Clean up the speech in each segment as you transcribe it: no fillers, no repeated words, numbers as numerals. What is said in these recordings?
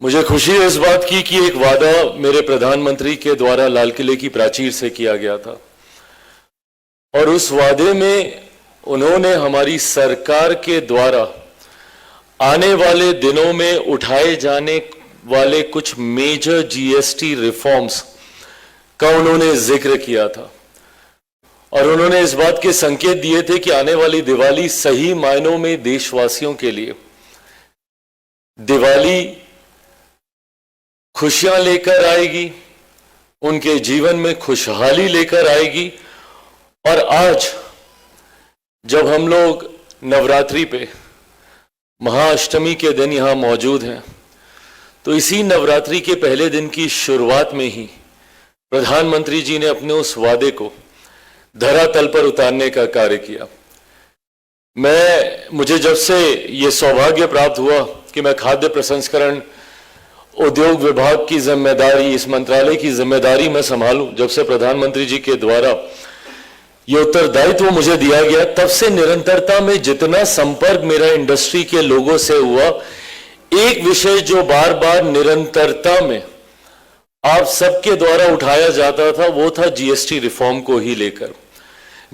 मुझे खुशी है इस बात की कि एक वादा मेरे प्रधानमंत्री के द्वारा लाल किले की प्राचीर से किया गया था और उस वादे में उन्होंने हमारी सरकार के द्वारा आने वाले दिनों में उठाए जाने वाले कुछ मेजर जीएसटी रिफॉर्म्स का उन्होंने जिक्र किया था और उन्होंने इस बात के संकेत दिए थे कि आने वाली दिवाली सही मायनों में देशवासियों के लिए दिवाली खुशियां लेकर आएगी, उनके जीवन में खुशहाली लेकर आएगी। और आज जब हम लोग नवरात्रि पे महाअष्टमी के दिन यहां मौजूद हैं, तो इसी नवरात्रि के पहले दिन की शुरुआत में ही प्रधानमंत्री जी ने अपने उस वादे को धरातल पर उतारने का कार्य किया। मुझे जब से ये सौभाग्य प्राप्त हुआ कि मैं खाद्य प्रसंस्करण उद्योग विभाग की जिम्मेदारी, इस मंत्रालय की जिम्मेदारी मैं संभालूं, जब से प्रधानमंत्री जी के द्वारा ये उत्तरदायित्व मुझे दिया गया, तब से निरंतरता में जितना संपर्क मेरा इंडस्ट्री के लोगों से हुआ, एक विषय जो बार बार निरंतरता में आप सबके द्वारा उठाया जाता था वो था जीएसटी रिफॉर्म को ही लेकर।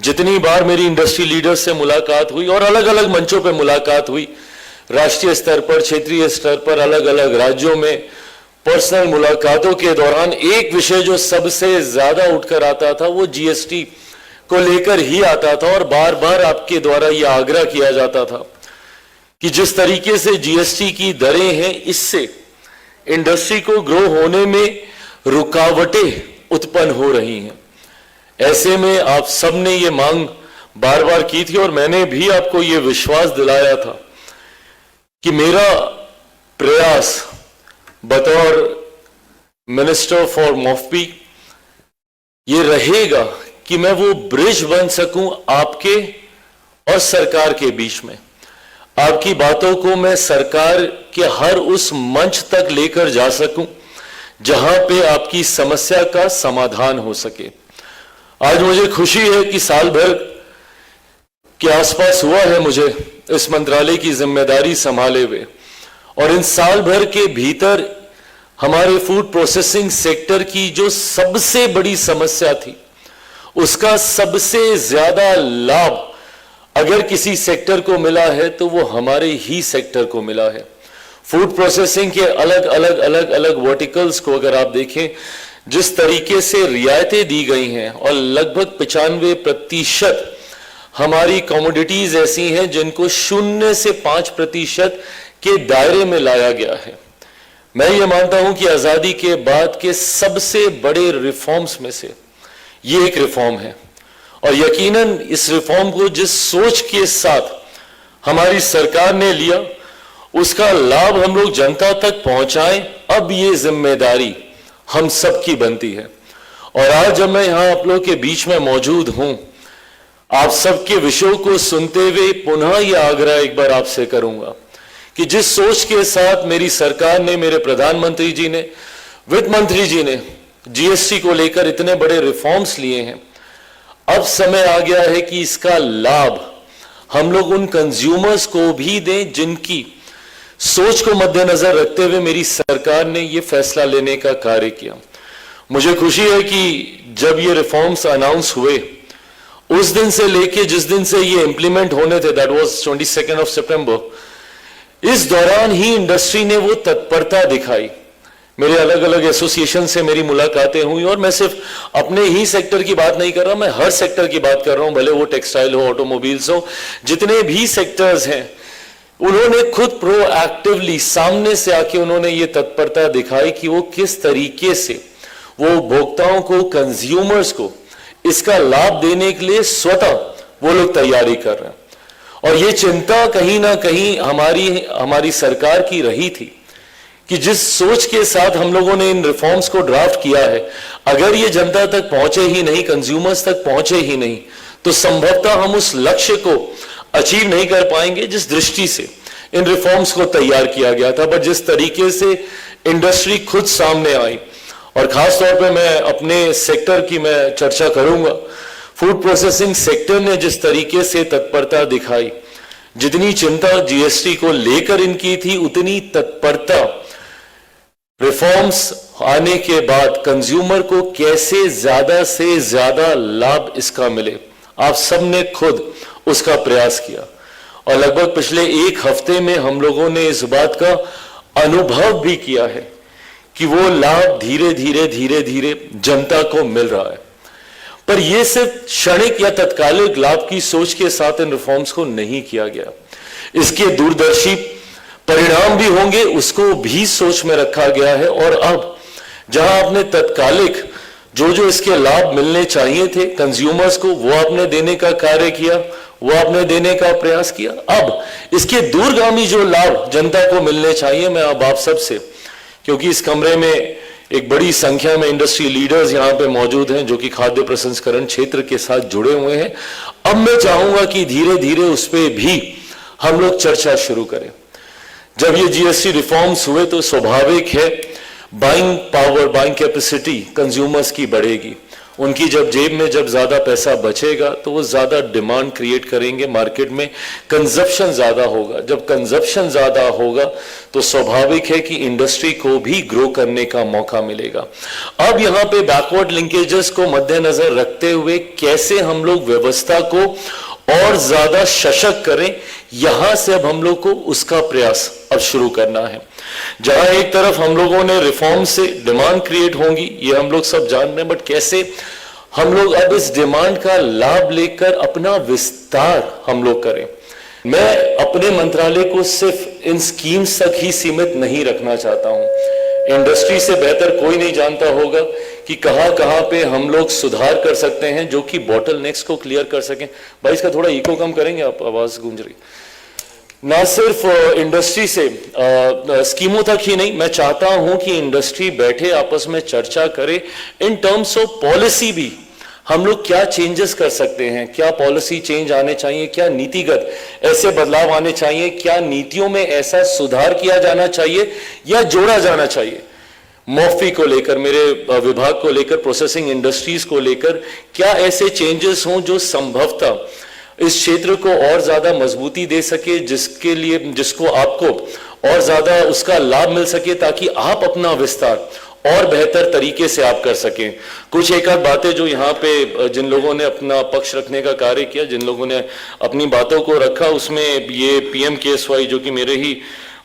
जितनी बार मेरी इंडस्ट्री लीडर से मुलाकात हुई और अलग अलग मंचों पर मुलाकात हुई, राष्ट्रीय स्तर पर, क्षेत्रीय स्तर पर, अलग अलग राज्यों में पर्सनल मुलाकातों के दौरान एक विषय जो सबसे ज्यादा उठकर आता था वो जीएसटी को लेकर ही आता था और बार बार आपके द्वारा यह आग्रह किया जाता था कि जिस तरीके से जीएसटी की दरें हैं, इससे इंडस्ट्री को ग्रो होने में रुकावटें उत्पन्न हो रही हैं। ऐसे में आप सबने ये मांग बार बार की थी और मैंने भी आपको ये विश्वास दिलाया था कि मेरा प्रयास बतौर मिनिस्टर फॉर मॉफपी ये रहेगा कि मैं वो ब्रिज बन सकूं आपके और सरकार के बीच में। आपकी बातों को मैं सरकार के हर उस मंच तक लेकर जा सकूं जहां पे आपकी समस्या का समाधान हो सके। आज मुझे खुशी है कि साल भर के आसपास हुआ है मुझे इस मंत्रालय की जिम्मेदारी संभाले हुए, और इन साल भर के भीतर हमारे फूड प्रोसेसिंग सेक्टर की जो सबसे बड़ी समस्या थी, उसका सबसे ज्यादा लाभ अगर किसी सेक्टर को मिला है तो वो हमारे ही सेक्टर को मिला है। फूड प्रोसेसिंग के अलग अलग वर्टिकल्स को अगर आप देखें, जिस तरीके से रियायतें दी गई हैं और लगभग 95% हमारी कमोडिटीज ऐसी हैं जिनको 0 से 5% के दायरे में लाया गया है। मैं ये मानता हूं कि आजादी के बाद के सबसे बड़े रिफॉर्म्स में से ये एक रिफॉर्म है और यकीनन इस रिफॉर्म को जिस सोच के साथ हमारी सरकार ने लिया, उसका लाभ हम लोग जनता तक पहुंचाएं, अब ये जिम्मेदारी हम सबकी बनती है। और आज जब मैं यहां आप लोग के बीच में मौजूद हूं, आप सबके विषयों को सुनते हुए पुनः यह आग्रह एक बार आपसे करूंगा कि जिस सोच के साथ मेरी सरकार ने, मेरे प्रधानमंत्री जी ने, वित्त मंत्री जी ने जीएसटी को लेकर इतने बड़े रिफॉर्म्स लिए हैं, अब समय आ गया है कि इसका लाभ हम लोग उन कंज्यूमर्स को भी दें जिनकी सोच को मद्देनजर रखते हुए मेरी सरकार ने यह फैसला लेने का कार्य किया। मुझे खुशी है कि जब ये रिफॉर्म्स अनाउंस हुए, उस दिन से लेके जिस दिन से ये इंप्लीमेंट होने थे, दैट वाज 22 सितंबर, इस दौरान ही इंडस्ट्री ने वो तत्परता दिखाई। मेरे अलग अलग एसोसिएशन से मेरी मुलाकातें हुई और मैं सिर्फ अपने ही सेक्टर की बात नहीं कर रहा, मैं हर सेक्टर की बात कर रहा हूं, भले वो टेक्सटाइल हो, ऑटोमोबाइल्स हो, जितने भी सेक्टर्स हैं, उन्होंने खुद प्रोएक्टिवली सामने से आके उन्होंने ये तत्परता दिखाई कि वो किस तरीके से वो उपभोक्ताओं को, कंज्यूमर्स को इसका लाभ देने के लिए स्वतः वो लोग तैयारी कर रहे हैं। और ये चिंता कहीं ना कहीं हमारी सरकार की रही थी कि जिस सोच के साथ हम लोगों ने इन रिफॉर्म्स को ड्राफ्ट किया है, अगर ये जनता तक पहुंचे ही नहीं, कंज्यूमर्स तक पहुंचे ही नहीं, तो संभवतः हम उस लक्ष्य को अचीव नहीं कर पाएंगे जिस दृष्टि से इन रिफॉर्म्स को तैयार किया गया था। बट जिस तरीके से इंडस्ट्री खुद सामने आई, और खास तौर पे मैं अपने सेक्टर की मैं चर्चा करूंगा, फूड प्रोसेसिंग सेक्टर ने जिस तरीके से तत्परता दिखाई, जितनी चिंता जीएसटी को लेकर इनकी थी, उतनी तत्परता रिफॉर्म्स आने के बाद कंज्यूमर को कैसे ज्यादा से ज्यादा लाभ इसका मिले, आप सबने खुद उसका प्रयास किया और लगभग पिछले एक हफ्ते में हम लोगों ने इस बात का अनुभव भी किया है कि वो लाभ धीरे धीरे धीरे धीरे जनता को मिल रहा है। पर यह सिर्फ क्षणिक या तत्कालिक लाभ की सोच के साथ इन रिफॉर्म्स को नहीं किया गया, इसके दूरदर्शी परिणाम भी होंगे उसको भी सोच में रखा गया है। और अब जहां आपने तत्कालिक जो इसके लाभ मिलने चाहिए थे कंज्यूमर्स को, वो आपने देने का कार्य किया, वो आपने देने का प्रयास किया। अब इसके दूरगामी जो लाभ जनता को मिलने चाहिए, मैं अब आप सबसे, क्योंकि इस कमरे में एक बड़ी संख्या में इंडस्ट्री लीडर्स यहां पे मौजूद हैं जो कि खाद्य प्रसंस्करण क्षेत्र के साथ जुड़े हुए हैं, अब मैं चाहूंगा कि धीरे धीरे उस पर भी हम लोग चर्चा शुरू करें। जब ये जीएसटी रिफॉर्म्स हुए तो स्वाभाविक है buying power, buying capacity consumers की बढ़ेगी। उनकी जब जेब में जब ज्यादा पैसा बचेगा तो वो ज्यादा डिमांड क्रिएट करेंगे मार्केट में, कंजप्शन ज्यादा होगा। जब कंजप्शन ज्यादा होगा तो स्वाभाविक है कि इंडस्ट्री को भी ग्रो करने का मौका मिलेगा। अब यहां पे बैकवर्ड लिंकेजेस को मद्देनजर रखते हुए कैसे हम लोग व्यवस्था को और ज्यादा सशक्त करें, यहां से अब हम लोग को उसका प्रयास अब शुरू करना है। जहां एक तरफ हम लोगों ने रिफॉर्म से डिमांड क्रिएट होंगी, ये हम लोग सब जान रहे हैं, बट कैसे हम लोग अब इस डिमांड का लाभ लेकर अपना विस्तार हम लोग करें। मैं अपने मंत्रालय को सिर्फ इन स्कीम्स तक ही सीमित नहीं रखना चाहता हूं। इंडस्ट्री से बेहतर कोई नहीं जानता होगा कि कहां पे हम लोग सुधार कर सकते हैं जो कि बॉटलनेक्स को क्लियर कर सकें। भाई इसका थोड़ा इको कम करेंगे आप, आवाज गूंज रही। ना सिर्फ इंडस्ट्री से स्कीमों तक ही नहीं, मैं चाहता हूं कि इंडस्ट्री बैठे आपस में चर्चा करे इन टर्म्स ऑफ पॉलिसी भी। हम लोग क्या चेंजेस कर सकते हैं, क्या पॉलिसी चेंज आने चाहिए, क्या नीतिगत ऐसे बदलाव आने चाहिए, क्या नीतियों में ऐसा सुधार किया जाना चाहिए या जोड़ा जाना चाहिए। मॉफी को लेकर, मेरे विभाग को लेकर, प्रोसेसिंग इंडस्ट्रीज को लेकर क्या ऐसे चेंजेस हों जो संभवतः इस क्षेत्र को और ज्यादा मजबूती दे सके, जिसको आपको और ज्यादा उसका लाभ मिल सके, ताकि आप अपना विस्तार और बेहतर तरीके से आप कर सकें। कुछ एक आध बातें जो यहाँ पे जिन लोगों ने अपना पक्ष रखने का कार्य किया, जिन लोगों ने अपनी बातों को रखा, उसमें ये PMKSY जो कि मेरे ही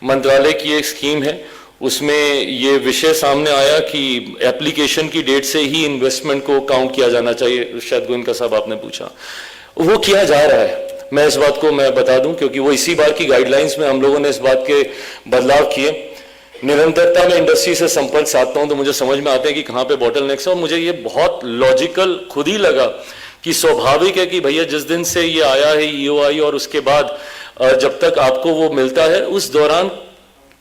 मंत्रालय की एक स्कीम है, उसमें ये विषय सामने आया कि एप्लीकेशन की डेट से ही इन्वेस्टमेंट को काउंट किया जाना चाहिए। शायद गोयनका साहब आपने पूछा, वो किया जा रहा है। मैं इस बात को मैं बता दूं क्योंकि वो इसी बार की गाइडलाइंस में हम लोगों ने इस बात के बदलाव किए। निरंतरता में इंडस्ट्री से संपर्क साधता हूं तो मुझे समझ में आते हैं कि कहां पे बॉटलनेक्स है, और मुझे ये बहुत लॉजिकल खुद ही लगा कि स्वाभाविक है कि भैया जिस दिन से ये आया है EOI और उसके बाद जब तक आपको वो मिलता है उस दौरान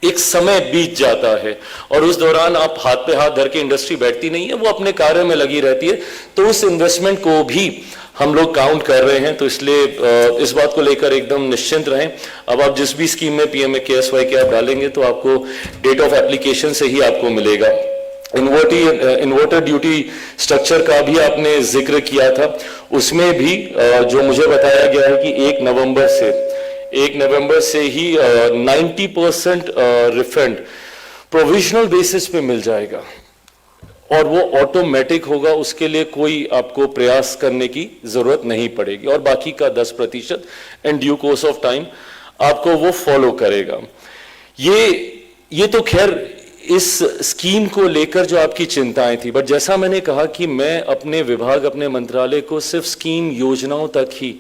एक समय बीत जाता है, और उस दौरान आप हाथ पे हाथ धर के इंडस्ट्री बैठती नहीं है, वो अपने कार्य में लगी रहती है। तो उस इन्वेस्टमेंट को भी हम लोग काउंट कर रहे हैं, तो इसलिए इस बात को लेकर एकदम निश्चिंत रहें। अब आप जिस भी स्कीम में PMKSY के आप डालेंगे तो आपको डेट ऑफ एप्लीकेशन से ही आपको मिलेगा। इन्वर्टर ड्यूटी स्ट्रक्चर का भी आपने जिक्र किया था, उसमें भी जो मुझे बताया गया है कि 1 नवंबर से ही 90% रिफंड प्रोविजनल बेसिस पे मिल जाएगा और वो ऑटोमेटिक होगा, उसके लिए कोई आपको प्रयास करने की जरूरत नहीं पड़ेगी, और बाकी का 10% in due course of time आपको वो फॉलो करेगा। ये तो खैर इस स्कीम को लेकर जो आपकी चिंताएं थी, बट जैसा मैंने कहा कि मैं अपने विभाग, अपने मंत्रालय को सिर्फ स्कीम योजनाओं तक ही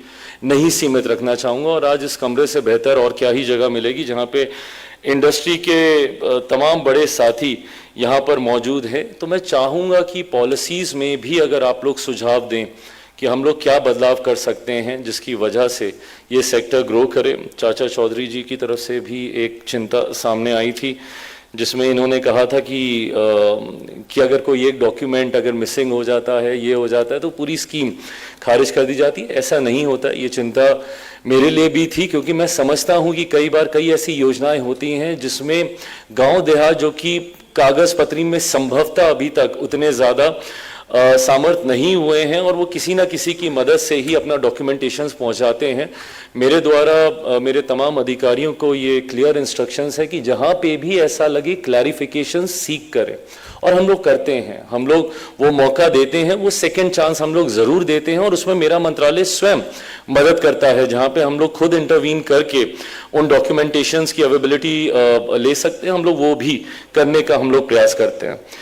नहीं सीमित रखना चाहूंगा, और आज इस कमरे से बेहतर और क्या ही जगह मिलेगी जहां पे इंडस्ट्री के तमाम बड़े साथी यहाँ पर मौजूद हैं। तो मैं चाहूँगा कि पॉलिसीज़ में भी अगर आप लोग सुझाव दें कि हम लोग क्या बदलाव कर सकते हैं जिसकी वजह से ये सेक्टर ग्रो करे। चाचा चौधरी जी की तरफ से भी एक चिंता सामने आई थी जिसमें इन्होंने कहा था कि अगर कोई एक डॉक्यूमेंट अगर मिसिंग हो जाता है, ये हो जाता है, तो पूरी स्कीम खारिज कर दी जाती है। ऐसा नहीं होता। ये चिंता मेरे लिए भी थी क्योंकि मैं समझता हूँ कि कई बार कई ऐसी योजनाएं होती हैं जिसमें गांव देहात जो कि कागज पत्री में संभवतः अभी तक उतने ज़्यादा सामर्थ नहीं हुए हैं और वो किसी ना किसी की मदद से ही अपना डॉक्यूमेंटेशंस पहुंचाते हैं। मेरे द्वारा मेरे तमाम अधिकारियों को ये क्लियर इंस्ट्रक्शंस है कि जहां पे भी ऐसा लगे क्लैरिफिकेशन सीख करें, और हम लोग करते हैं। हम लोग वो मौका देते हैं, वो सेकंड चांस हम लोग ज़रूर देते हैं, और उसमें मेरा मंत्रालय स्वयं मदद करता है। जहाँ पे हम लोग खुद इंटरवीन करके उन डॉक्यूमेंटेशंस की अवेलेबिलिटी ले सकते हैं, हम लोग वो भी करने का हम लोग प्रयास करते हैं।